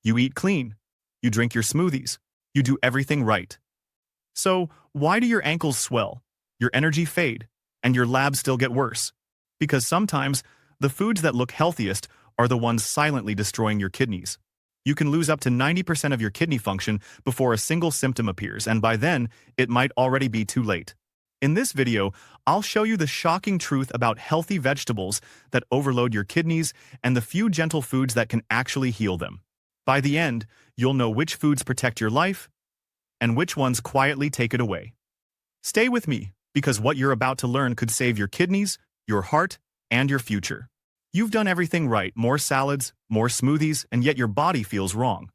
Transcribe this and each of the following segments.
You eat clean. You drink your smoothies. You do everything right. So, why do your ankles swell, your energy fade, and your labs still get worse? Because sometimes, the foods that look healthiest are the ones silently destroying your kidneys. You can lose up to 90% of your kidney function before a single symptom appears, and by then, it might already be too late. In this video, I'll show you the shocking truth about healthy vegetables that overload your kidneys and the few gentle foods that can actually heal them. By the end, you'll know which foods protect your life and which ones quietly take it away. Stay with me, because what you're about to learn could save your kidneys, your heart, and your future. You've done everything right, more salads, more smoothies, and yet your body feels wrong.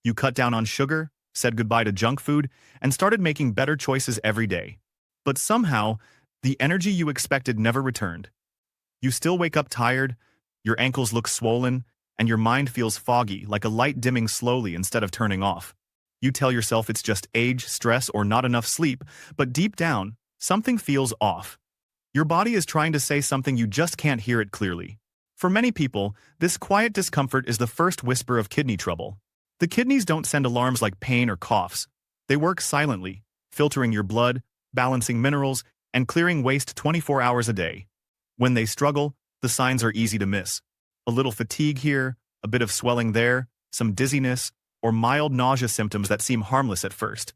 You cut down on sugar, said goodbye to junk food, and started making better choices every day. But somehow, the energy you expected never returned. You still wake up tired, your ankles look swollen, and your mind feels foggy, like a light dimming slowly instead of turning off. You tell yourself it's just age, stress, or not enough sleep, but deep down, something feels off. Your body is trying to say something, you just can't hear it clearly. For many people, this quiet discomfort is the first whisper of kidney trouble. The kidneys don't send alarms like pain or coughs. They work silently, filtering your blood, balancing minerals, and clearing waste 24 hours a day. When they struggle, the signs are easy to miss. A little fatigue here, a bit of swelling there, some dizziness, or mild nausea symptoms that seem harmless at first.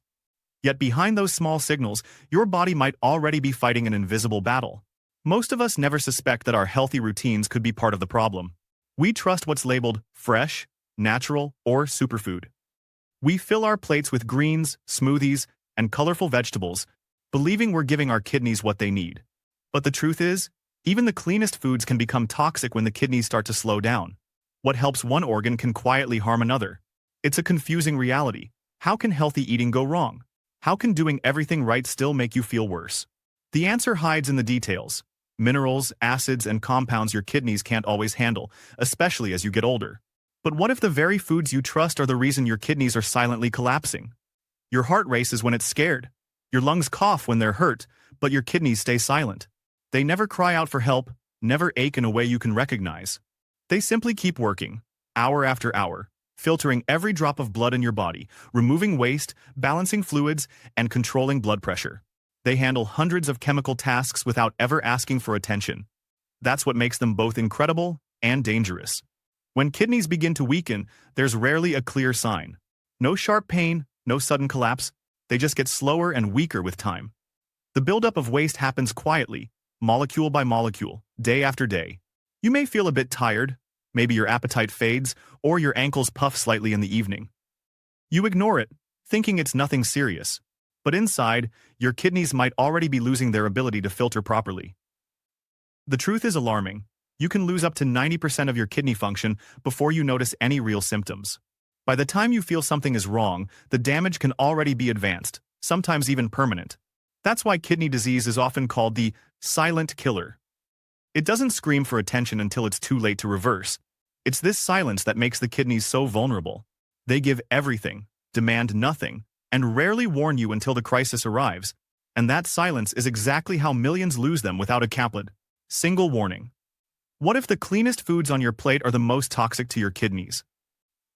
Yet behind those small signals, your body might already be fighting an invisible battle. Most of us never suspect that our healthy routines could be part of the problem. We trust what's labeled fresh, natural, or superfood. We fill our plates with greens, smoothies, and colorful vegetables, believing we're giving our kidneys what they need. But the truth is, even the cleanest foods can become toxic when the kidneys start to slow down. What helps one organ can quietly harm another. It's a confusing reality. How can healthy eating go wrong? How can doing everything right still make you feel worse? The answer hides in the details. Minerals, acids, and compounds your kidneys can't always handle, especially as you get older. But what if the very foods you trust are the reason your kidneys are silently collapsing? Your heart races when it's scared. Your lungs cough when they're hurt, but your kidneys stay silent. They never cry out for help, never ache in a way you can recognize. They simply keep working, hour after hour, filtering every drop of blood in your body, removing waste, balancing fluids, and controlling blood pressure. They handle hundreds of chemical tasks without ever asking for attention. That's what makes them both incredible and dangerous. When kidneys begin to weaken, there's rarely a clear sign. No sharp pain, no sudden collapse. They just get slower and weaker with time. The buildup of waste happens quietly, molecule by molecule, day after day. You may feel a bit tired, maybe your appetite fades, or your ankles puff slightly in the evening. You ignore it, thinking it's nothing serious. But inside, your kidneys might already be losing their ability to filter properly. The truth is alarming. You can lose up to 90% of your kidney function before you notice any real symptoms. By the time you feel something is wrong, the damage can already be advanced, sometimes even permanent. That's why kidney disease is often called the silent killer. It doesn't scream for attention until it's too late to reverse. It's this silence that makes the kidneys so vulnerable. They give everything, demand nothing, and rarely warn you until the crisis arrives. And that silence is exactly how millions lose them without a single warning. What if the cleanest foods on your plate are the most toxic to your kidneys?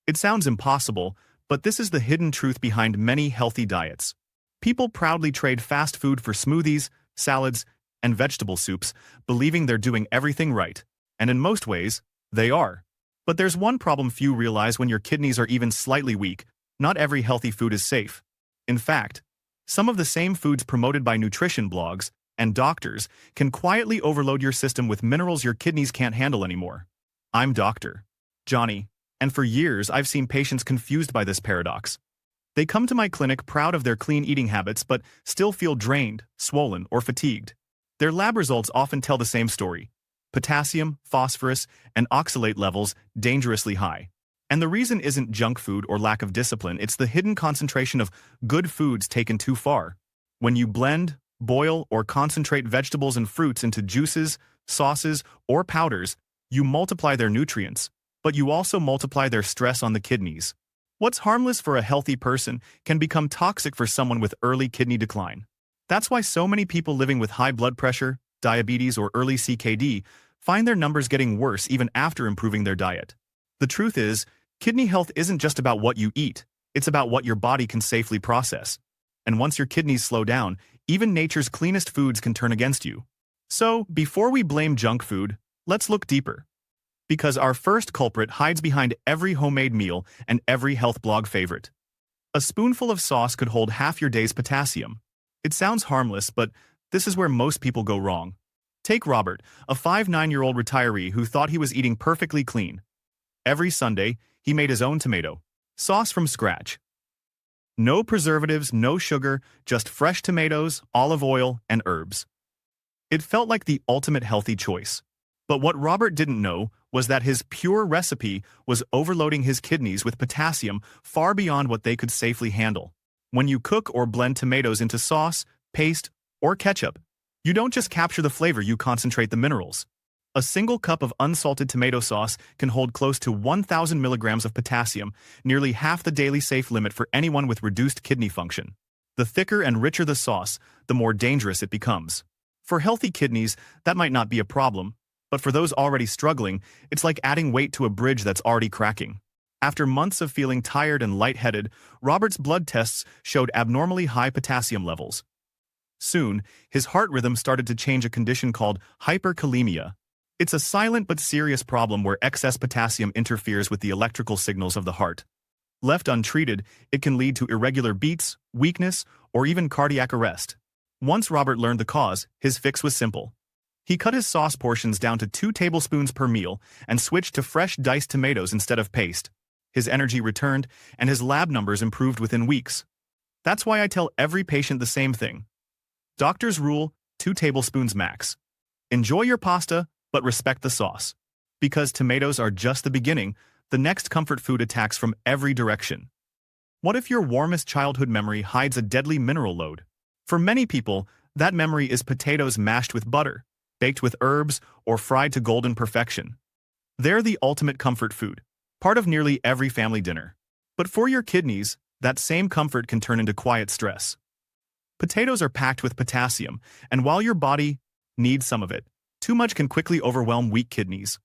It sounds impossible, but this is the hidden truth behind many healthy diets. People proudly trade fast food for smoothies, salads, and vegetable soups, believing they're doing everything right. And in most ways, they are. But there's one problem few realize: when your kidneys are even slightly weak, not every healthy food is safe. In fact, some of the same foods promoted by nutrition blogs and doctors can quietly overload your system with minerals your kidneys can't handle anymore. I'm Dr. Johnny, and for years I've seen patients confused by this paradox. They come to my clinic proud of their clean eating habits but still feel drained, swollen, or fatigued. Their lab results often tell the same story: potassium, phosphorus, and oxalate levels dangerously high. And the reason isn't junk food or lack of discipline, it's the hidden concentration of good foods taken too far. When you blend, boil, or concentrate vegetables and fruits into juices, sauces, or powders, you multiply their nutrients, but you also multiply their stress on the kidneys. What's harmless for a healthy person can become toxic for someone with early kidney decline. That's why so many people living with high blood pressure, diabetes, or early CKD find their numbers getting worse even after improving their diet. The truth is, Kidney health isn't just about what you eat, it's about what your body can safely process. And once your kidneys slow down, even nature's cleanest foods can turn against you. So, before we blame junk food, let's look deeper. Because our first culprit hides behind every homemade meal and every health blog favorite. A spoonful of sauce could hold half your day's potassium. It sounds harmless, but this is where most people go wrong. Take Robert, a 59-year-old retiree who thought he was eating perfectly clean. Every Sunday, he made his own tomato sauce from scratch. No preservatives, no sugar, just fresh tomatoes, olive oil, and herbs. It felt like the ultimate healthy choice. But what Robert didn't know was that his pure recipe was overloading his kidneys with potassium far beyond what they could safely handle. When you cook or blend tomatoes into sauce, paste, or ketchup, you don't just capture the flavor, you concentrate the minerals. A single cup of unsalted tomato sauce can hold close to 1,000 milligrams of potassium, nearly half the daily safe limit for anyone with reduced kidney function. The thicker and richer the sauce, the more dangerous it becomes. For healthy kidneys, that might not be a problem, but for those already struggling, it's like adding weight to a bridge that's already cracking. After months of feeling tired and lightheaded, Robert's blood tests showed abnormally high potassium levels. Soon, his heart rhythm started to change, a condition called hyperkalemia. It's a silent but serious problem where excess potassium interferes with the electrical signals of the heart. Left untreated, it can lead to irregular beats, weakness, or even cardiac arrest. Once Robert learned the cause, his fix was simple. He cut his sauce portions down to 2 tablespoons per meal and switched to fresh diced tomatoes instead of paste. His energy returned, and his lab numbers improved within weeks. That's why I tell every patient the same thing. Doctor's rule, 2 tablespoons max. Enjoy your pasta, but respect the sauce. Because tomatoes are just the beginning, the next comfort food attacks from every direction. What if your warmest childhood memory hides a deadly mineral load? For many people, that memory is potatoes mashed with butter, baked with herbs, or fried to golden perfection. They're the ultimate comfort food, part of nearly every family dinner. But for your kidneys, that same comfort can turn into quiet stress. Potatoes are packed with potassium, and while your body needs some of it, too much can quickly overwhelm weak kidneys.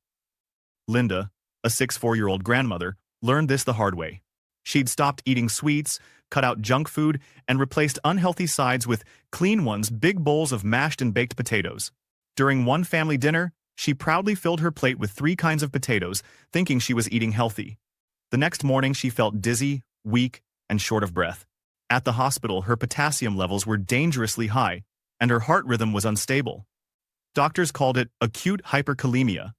Linda, a 64-year-old grandmother, learned this the hard way. She'd stopped eating sweets, cut out junk food, and replaced unhealthy sides with clean ones, big bowls of mashed and baked potatoes. During one family dinner, she proudly filled her plate with 3 kinds of potatoes, thinking she was eating healthy. The next morning, she felt dizzy, weak, and short of breath. At the hospital, her potassium levels were dangerously high, and her heart rhythm was unstable. Doctors called it acute hyperkalemia.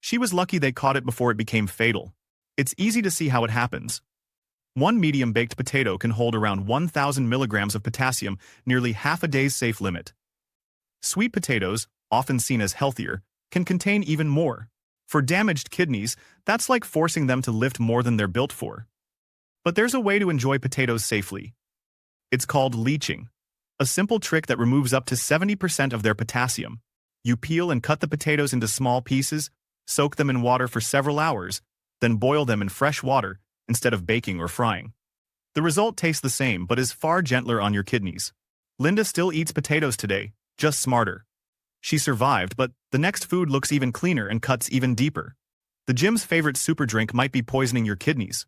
She was lucky they caught it before it became fatal. It's easy to see how it happens. One medium-baked potato can hold around 1,000 milligrams of potassium, nearly half a day's safe limit. Sweet potatoes, often seen as healthier, can contain even more. For damaged kidneys, that's like forcing them to lift more than they're built for. But there's a way to enjoy potatoes safely. It's called leaching, a simple trick that removes up to 70% of their potassium. You peel and cut the potatoes into small pieces, soak them in water for several hours, then boil them in fresh water instead of baking or frying. The result tastes the same but is far gentler on your kidneys. Linda still eats potatoes today, just smarter. She survived, but the next food looks even cleaner and cuts even deeper. The gym's favorite super drink might be poisoning your kidneys.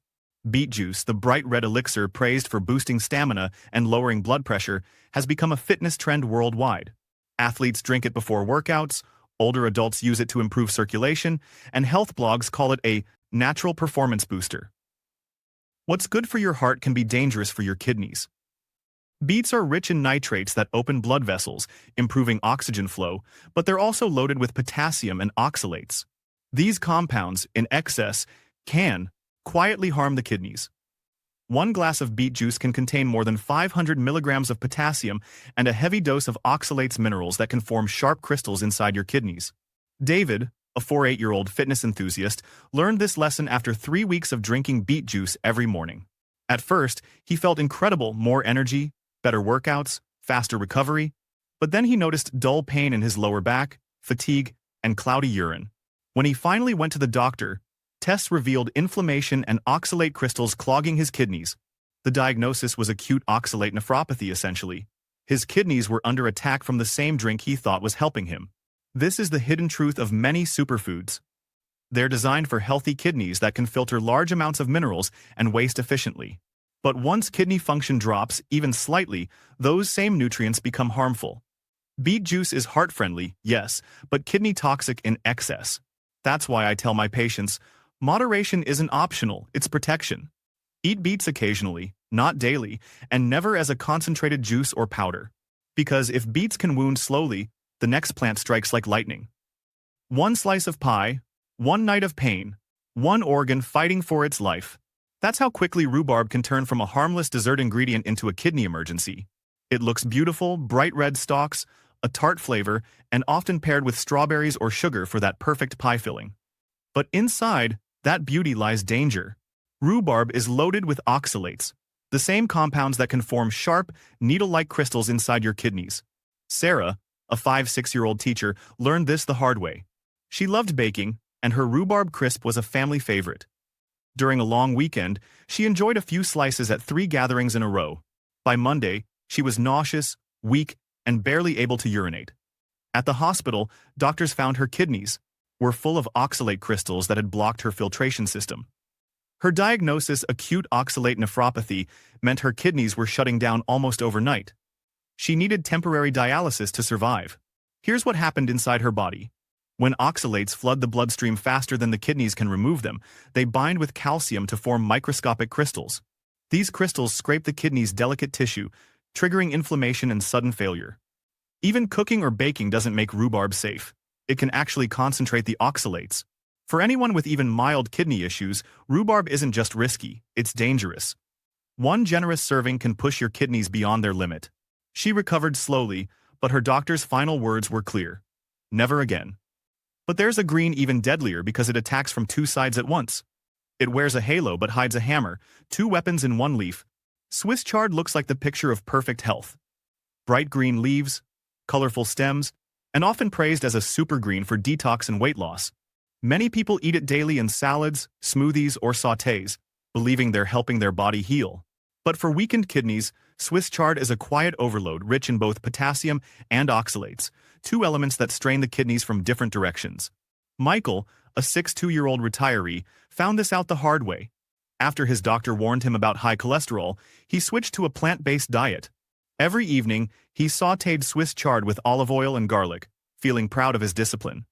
Beet juice, the bright red elixir praised for boosting stamina and lowering blood pressure, has become a fitness trend worldwide. Athletes drink it before workouts, older adults use it to improve circulation, and health blogs call it a natural performance booster. What's good for your heart can be dangerous for your kidneys. Beets are rich in nitrates that open blood vessels, improving oxygen flow, but they're also loaded with potassium and oxalates. These compounds, in excess, can quietly harm the kidneys. One glass of beet juice can contain more than 500 milligrams of potassium and a heavy dose of oxalates, minerals that can form sharp crystals inside your kidneys. David, a 48-year-old fitness enthusiast, learned this lesson after 3 weeks of drinking beet juice every morning. At first, he felt incredible, more energy, better workouts, faster recovery, but then he noticed dull pain in his lower back, fatigue, and cloudy urine. When he finally went to the doctor, tests revealed inflammation and oxalate crystals clogging his kidneys. The diagnosis was acute oxalate nephropathy, essentially. His kidneys were under attack from the same drink he thought was helping him. This is the hidden truth of many superfoods. They're designed for healthy kidneys that can filter large amounts of minerals and waste efficiently. But once kidney function drops, even slightly, those same nutrients become harmful. Beet juice is heart-friendly, yes, but kidney toxic in excess. That's why I tell my patients, moderation isn't optional, it's protection. Eat beets occasionally, not daily, and never as a concentrated juice or powder. Because if beets can wound slowly, the next plant strikes like lightning. One slice of pie, one night of pain, one organ fighting for its life. That's how quickly rhubarb can turn from a harmless dessert ingredient into a kidney emergency. It looks beautiful, bright red stalks, a tart flavor, and often paired with strawberries or sugar for that perfect pie filling. But inside that beauty lies danger. Rhubarb is loaded with oxalates, the same compounds that can form sharp, needle-like crystals inside your kidneys. Sarah, a 5-6-year-old teacher, learned this the hard way. She loved baking, and her rhubarb crisp was a family favorite. During a long weekend, she enjoyed a few slices at 3 gatherings in a row. By Monday, she was nauseous, weak, and barely able to urinate. At the hospital, doctors found her kidneys were full of oxalate crystals that had blocked her filtration system. Her diagnosis, acute oxalate nephropathy, meant her kidneys were shutting down almost overnight. She needed temporary dialysis to survive. Here's what happened inside her body. When oxalates flood the bloodstream faster than the kidneys can remove them, they bind with calcium to form microscopic crystals. These crystals scrape the kidney's delicate tissue, triggering inflammation and sudden failure. Even cooking or baking doesn't make rhubarb safe. It can actually concentrate the oxalates. For anyone with even mild kidney issues, rhubarb isn't just risky, it's dangerous. One generous serving can push your kidneys beyond their limit. She recovered slowly, but her doctor's final words were clear. Never again. But there's a green even deadlier because it attacks from 2 sides at once. It wears a halo but hides a hammer, 2 weapons in one leaf. Swiss chard looks like the picture of perfect health. Bright green leaves, colorful stems, and often praised as a super green for detox and weight loss. Many people eat it daily in salads, smoothies, or sautés, believing they're helping their body heal. But for weakened kidneys, Swiss chard is a quiet overload rich in both potassium and oxalates, 2 elements that strain the kidneys from different directions. Michael, a 62-year-old retiree, found this out the hard way. After his doctor warned him about high cholesterol, he switched to a plant-based diet. Every evening, he sautéed Swiss chard with olive oil and garlic, feeling proud of his discipline.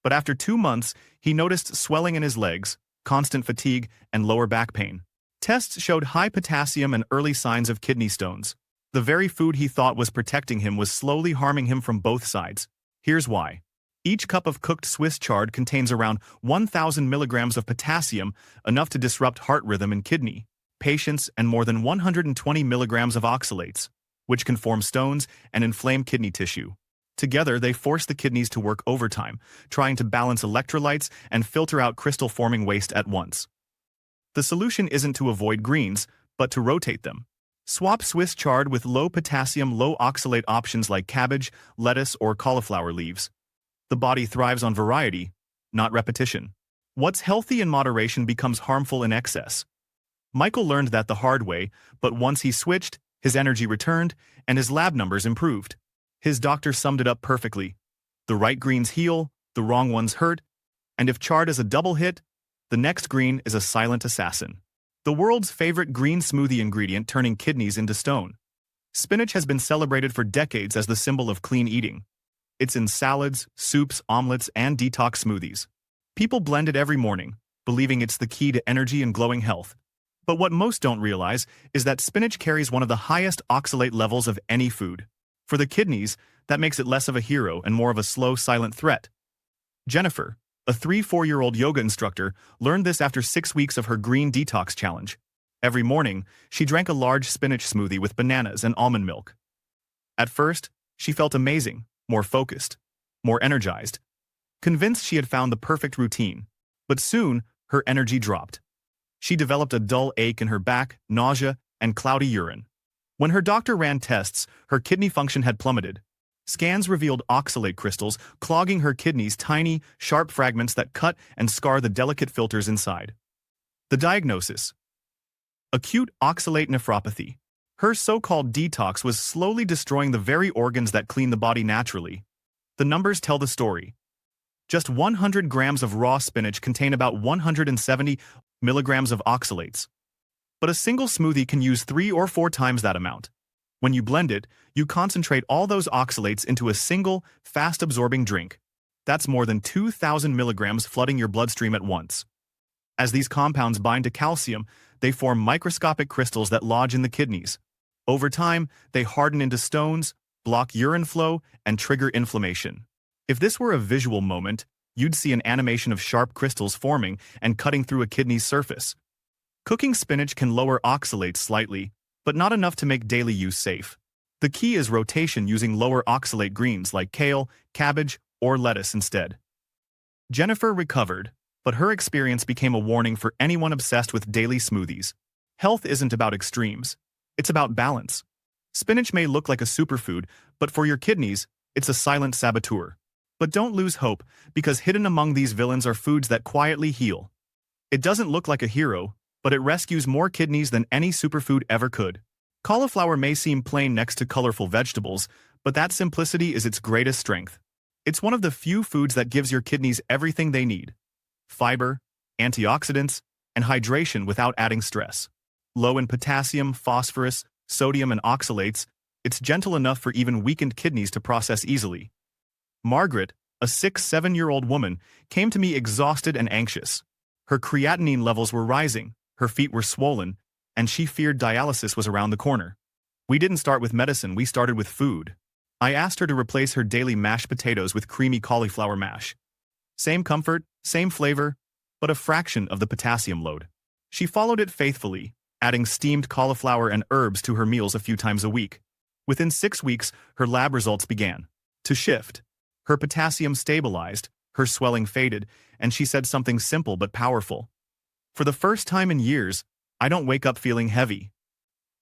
But after 2 months, he noticed swelling in his legs, constant fatigue, and lower back pain. Tests showed high potassium and early signs of kidney stones. The very food he thought was protecting him was slowly harming him from both sides. Here's why. Each cup of cooked Swiss chard contains around 1,000 milligrams of potassium, enough to disrupt heart rhythm and kidney, patience, and more than 120 milligrams of oxalates, which can form stones and inflame kidney tissue. Together, they force the kidneys to work overtime, trying to balance electrolytes and filter out crystal-forming waste at once. The solution isn't to avoid greens, but to rotate them. Swap Swiss chard with low-potassium, low-oxalate options like cabbage, lettuce, or cauliflower leaves. The body thrives on variety, not repetition. What's healthy in moderation becomes harmful in excess. Michael learned that the hard way, but once he switched, his energy returned, and his lab numbers improved. His doctor summed it up perfectly. The right greens heal, the wrong ones hurt, and if chard is a double hit, the next green is a silent assassin. The world's favorite green smoothie ingredient turning kidneys into stone. Spinach has been celebrated for decades as the symbol of clean eating. It's in salads, soups, omelets, and detox smoothies. People blend it every morning, believing it's the key to energy and glowing health. But what most don't realize is that spinach carries one of the highest oxalate levels of any food. For the kidneys, that makes it less of a hero and more of a slow, silent threat. Jennifer, a 3-4-year-old yoga instructor, learned this after 6 weeks of her green detox challenge. Every morning, she drank a large spinach smoothie with bananas and almond milk. At first, she felt amazing, more focused, more energized, convinced she had found the perfect routine. But soon, her energy dropped. She developed a dull ache in her back, nausea, and cloudy urine. When her doctor ran tests, her kidney function had plummeted. Scans revealed oxalate crystals clogging her kidneys, tiny, sharp fragments that cut and scar the delicate filters inside. The diagnosis: acute oxalate nephropathy. Her so-called detox was slowly destroying the very organs that clean the body naturally. The numbers tell the story. Just 100 grams of raw spinach contain about 170 milligrams of oxalates. But a single smoothie can use 3 or 4 times that amount. When you blend it, you concentrate all those oxalates into a single, fast-absorbing drink. That's more than 2,000 milligrams flooding your bloodstream at once. As these compounds bind to calcium, they form microscopic crystals that lodge in the kidneys. Over time, they harden into stones, block urine flow, and trigger inflammation. If this were a visual moment, you'd see an animation of sharp crystals forming and cutting through a kidney's surface. Cooking spinach can lower oxalates slightly, but not enough to make daily use safe. The key is rotation using lower oxalate greens like kale, cabbage, or lettuce instead. Jennifer recovered, but her experience became a warning for anyone obsessed with daily smoothies. Health isn't about extremes. It's about balance. Spinach may look like a superfood, but for your kidneys, it's a silent saboteur. But don't lose hope, because hidden among these villains are foods that quietly heal. It doesn't look like a hero, but it rescues more kidneys than any superfood ever could. Cauliflower may seem plain next to colorful vegetables, but that simplicity is its greatest strength. It's one of the few foods that gives your kidneys everything they need: fiber, antioxidants, and hydration without adding stress. Low in potassium, phosphorus, sodium, and oxalates, it's gentle enough for even weakened kidneys to process easily. Margaret, a 7-year-old woman, came to me exhausted and anxious. Her creatinine levels were rising, her feet were swollen, and she feared dialysis was around the corner. We didn't start with medicine, we started with food. I asked her to replace her daily mashed potatoes with creamy cauliflower mash. Same comfort, same flavor, but a fraction of the potassium load. She followed it faithfully, adding steamed cauliflower and herbs to her meals a few times a week. Within 6 weeks, her lab results began to shift. Her potassium stabilized, her swelling faded, and she said something simple but powerful. For the first time in years, I don't wake up feeling heavy.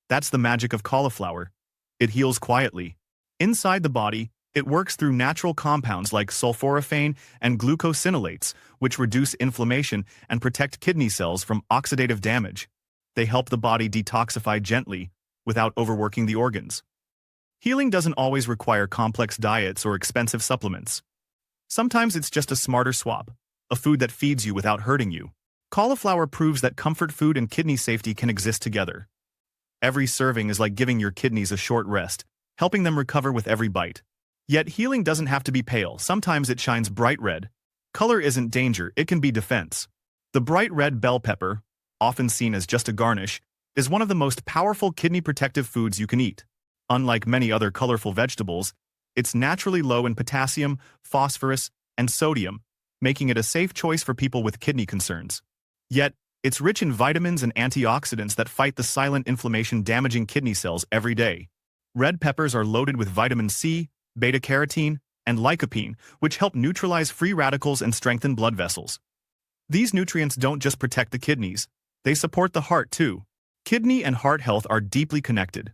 That's the magic of cauliflower. It heals quietly. Inside the body, it works through natural compounds like sulforaphane and glucosinolates, which reduce inflammation and protect kidney cells from oxidative damage. They help the body detoxify gently, without overworking the organs. Healing doesn't always require complex diets or expensive supplements. Sometimes it's just a smarter swap, a food that feeds you without hurting you. Cauliflower proves that comfort food and kidney safety can exist together. Every serving is like giving your kidneys a short rest, helping them recover with every bite. Yet healing doesn't have to be pale, sometimes it shines bright red. Color isn't danger, it can be defense. The bright red bell pepper, often seen as just a garnish, is one of the most powerful kidney protective foods you can eat. Unlike many other colorful vegetables, it's naturally low in potassium, phosphorus, and sodium, making it a safe choice for people with kidney concerns. Yet, it's rich in vitamins and antioxidants that fight the silent inflammation damaging kidney cells every day. Red peppers are loaded with vitamin C, beta-carotene, and lycopene, which help neutralize free radicals and strengthen blood vessels. These nutrients don't just protect the kidneys, they support the heart too. Kidney and heart health are deeply connected.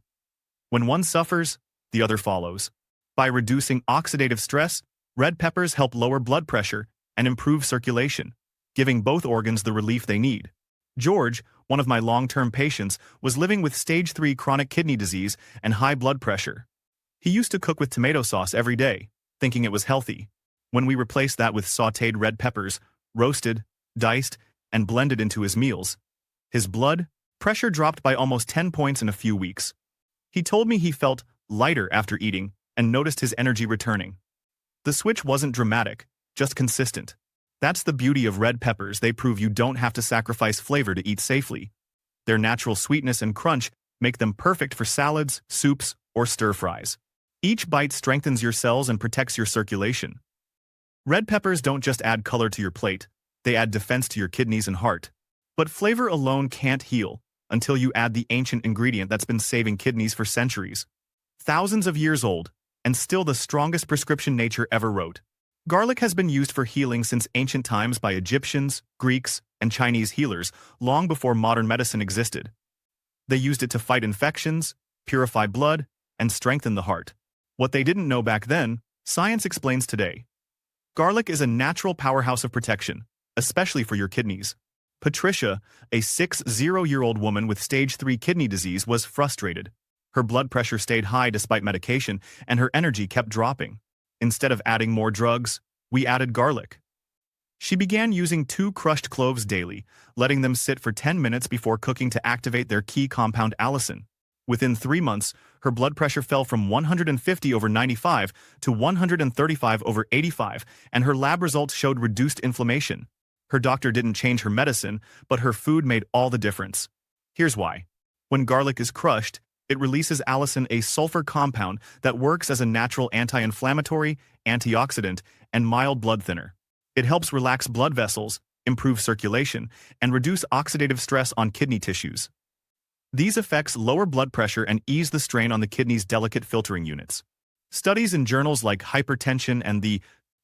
When one suffers, the other follows. By reducing oxidative stress, red peppers help lower blood pressure and improve circulation, giving both organs the relief they need. George, one of my long-term patients, was living with stage 3 chronic kidney disease and high blood pressure. He used to cook with tomato sauce every day, thinking it was healthy. When we replaced that with sautéed red peppers, roasted, diced, and blended into his meals, his blood pressure dropped by almost 10 points in a few weeks. He told me he felt lighter after eating and noticed his energy returning. The switch wasn't dramatic, just consistent. That's the beauty of red peppers, they prove you don't have to sacrifice flavor to eat safely. Their natural sweetness and crunch make them perfect for salads, soups, or stir-fries. Each bite strengthens your cells and protects your circulation. Red peppers don't just add color to your plate, they add defense to your kidneys and heart. But flavor alone can't heal until you add the ancient ingredient that's been saving kidneys for centuries. Thousands of years old, and still the strongest prescription nature ever wrote. Garlic has been used for healing since ancient times by Egyptians, Greeks, and Chinese healers, long before modern medicine existed. They used it to fight infections, purify blood, and strengthen the heart. What they didn't know back then, science explains today. Garlic is a natural powerhouse of protection, especially for your kidneys. Patricia, a 60-year-old woman with stage 3 kidney disease, was frustrated. Her blood pressure stayed high despite medication, and her energy kept dropping. Instead of adding more drugs, We added garlic. She began using 2 crushed cloves daily, letting them sit for 10 minutes before cooking to activate their key compound allicin. Within 3 months, her blood pressure fell from 150/95 to 135/85, and her lab results showed reduced inflammation. Her doctor didn't change her medicine, but her food made all the difference. Here's why. When garlic is crushed, it releases allicin, a sulfur compound that works as a natural anti-inflammatory, antioxidant, and mild blood thinner. It helps relax blood vessels, improve circulation, and reduce oxidative stress on kidney tissues. These effects lower blood pressure and ease the strain on the kidney's delicate filtering units. Studies in journals like Hypertension and the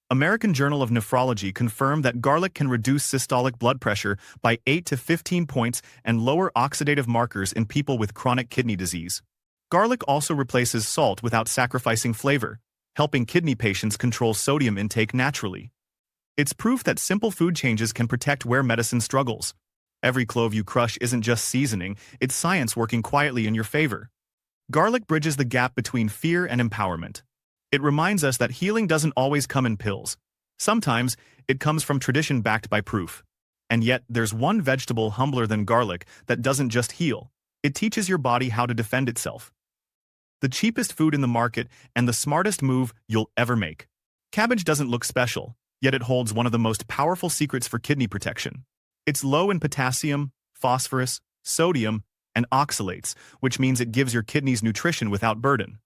American Journal of Nephrology confirm that garlic can reduce systolic blood pressure by 8 to 15 points and lower oxidative markers in people with chronic kidney disease. Garlic also replaces salt without sacrificing flavor, helping kidney patients control sodium intake naturally. It's proof that simple food changes can protect where medicine struggles. Every clove you crush isn't just seasoning, it's science working quietly in your favor. Garlic bridges the gap between fear and empowerment. It reminds us that healing doesn't always come in pills. Sometimes, it comes from tradition backed by proof. And yet, there's one vegetable humbler than garlic that doesn't just heal. It teaches your body how to defend itself. The cheapest food in the market and the smartest move you'll ever make. Cabbage doesn't look special, yet it holds one of the most powerful secrets for kidney protection. It's low in potassium, phosphorus, sodium, and oxalates, which means it gives your kidneys nutrition without burden.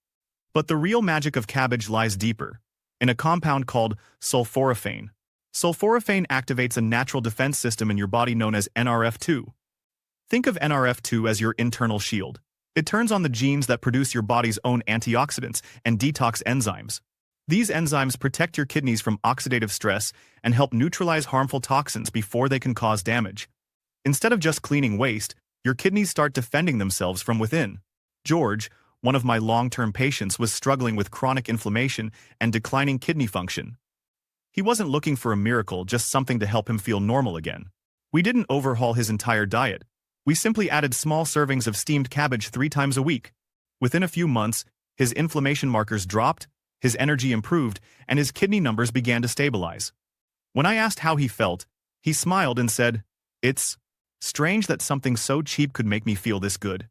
But the real magic of cabbage lies deeper, in a compound called sulforaphane. Sulforaphane activates a natural defense system in your body known as NRF2. Think of NRF2 as your internal shield. It turns on the genes that produce your body's own antioxidants and detox enzymes. These enzymes protect your kidneys from oxidative stress and help neutralize harmful toxins before they can cause damage. Instead of just cleaning waste, your kidneys start defending themselves from within. George, one of my long-term patients, was struggling with chronic inflammation and declining kidney function. He wasn't looking for a miracle, just something to help him feel normal again. We didn't overhaul his entire diet. We simply added small servings of steamed cabbage 3 times a week. Within a few months, his inflammation markers dropped, his energy improved, and his kidney numbers began to stabilize. When I asked how he felt, he smiled and said, "It's strange that something so cheap could make me feel this good."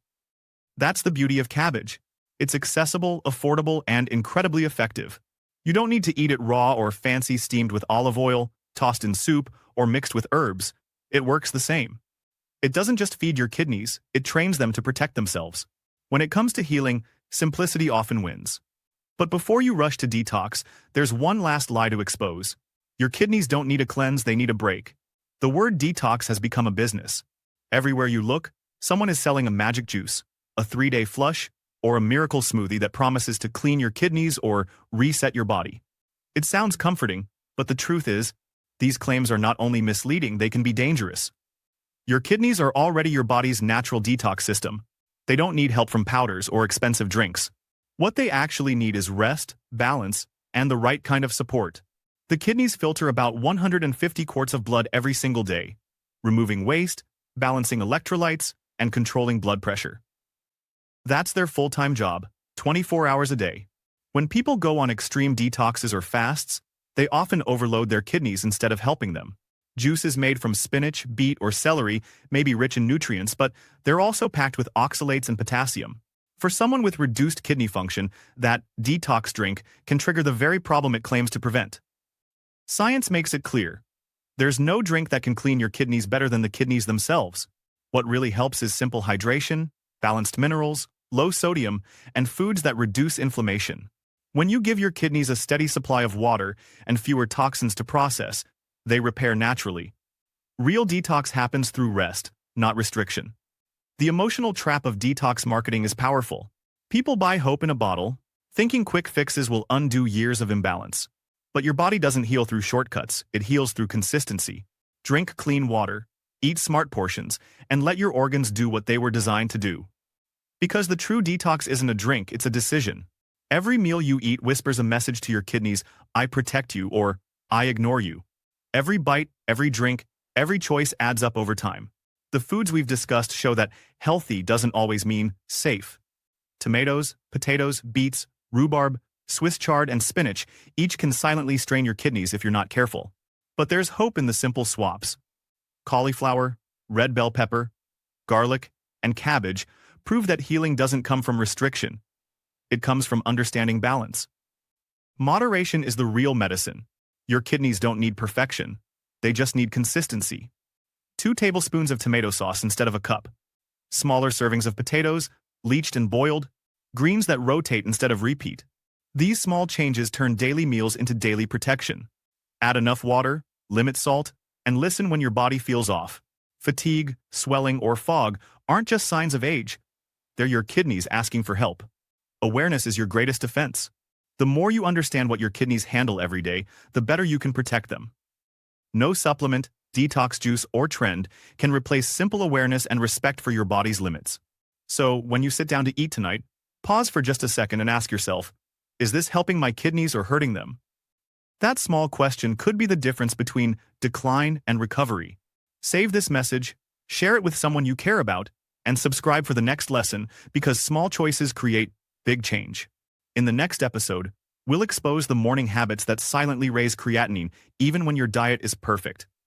That's the beauty of cabbage. It's accessible, affordable, and incredibly effective. You don't need to eat it raw or fancy steamed with olive oil, tossed in soup, or mixed with herbs. It works the same. It doesn't just feed your kidneys, it trains them to protect themselves. When it comes to healing, simplicity often wins. But before you rush to detox, there's one last lie to expose. Your kidneys don't need a cleanse, they need a break. The word detox has become a business. Everywhere you look, someone is selling a magic juice, a 3-day flush, or a miracle smoothie that promises to clean your kidneys or reset your body. It sounds comforting, but the truth is, these claims are not only misleading, they can be dangerous. Your kidneys are already your body's natural detox system. They don't need help from powders or expensive drinks. What they actually need is rest, balance, and the right kind of support. The kidneys filter about 150 quarts of blood every single day, removing waste, balancing electrolytes, and controlling blood pressure. That's their full-time job, 24 hours a day. When people go on extreme detoxes or fasts, they often overload their kidneys instead of helping them. Juices made from spinach, beet, or celery may be rich in nutrients, but they're also packed with oxalates and potassium. For someone with reduced kidney function, that detox drink can trigger the very problem it claims to prevent. Science makes it clear. There's no drink that can clean your kidneys better than the kidneys themselves. What really helps is simple hydration, balanced minerals, low sodium, and foods that reduce inflammation. When you give your kidneys a steady supply of water and fewer toxins to process, they repair naturally. Real detox happens through rest, not restriction. The emotional trap of detox marketing is powerful. People buy hope in a bottle, thinking quick fixes will undo years of imbalance. But your body doesn't heal through shortcuts, it heals through consistency. Drink clean water, eat smart portions, and let your organs do what they were designed to do. Because the true detox isn't a drink, it's a decision. Every meal you eat whispers a message to your kidneys, "I protect you," or "I ignore you." Every bite, every drink, every choice adds up over time. The foods we've discussed show that healthy doesn't always mean safe. Tomatoes, potatoes, beets, rhubarb, Swiss chard, and spinach each can silently strain your kidneys if you're not careful. But there's hope in the simple swaps. Cauliflower, red bell pepper, garlic, and cabbage prove that healing doesn't come from restriction. It comes from understanding balance. Moderation is the real medicine. Your kidneys don't need perfection. They just need consistency. 2 tablespoons of tomato sauce instead of a cup. Smaller servings of potatoes, bleached and boiled. Greens that rotate instead of repeat. These small changes turn daily meals into daily protection. Add enough water, limit salt, and listen when your body feels off. Fatigue, swelling, or fog aren't just signs of age. They're your kidneys asking for help. Awareness is your greatest defense. The more you understand what your kidneys handle every day, the better you can protect them. No supplement, detox juice, or trend can replace simple awareness and respect for your body's limits. So, when you sit down to eat tonight, pause for just a second and ask yourself, is this helping my kidneys or hurting them? That small question could be the difference between decline and recovery. Save this message, share it with someone you care about, and subscribe for the next lesson, because small choices create big change. In the next episode, we'll expose the morning habits that silently raise creatinine even when your diet is perfect.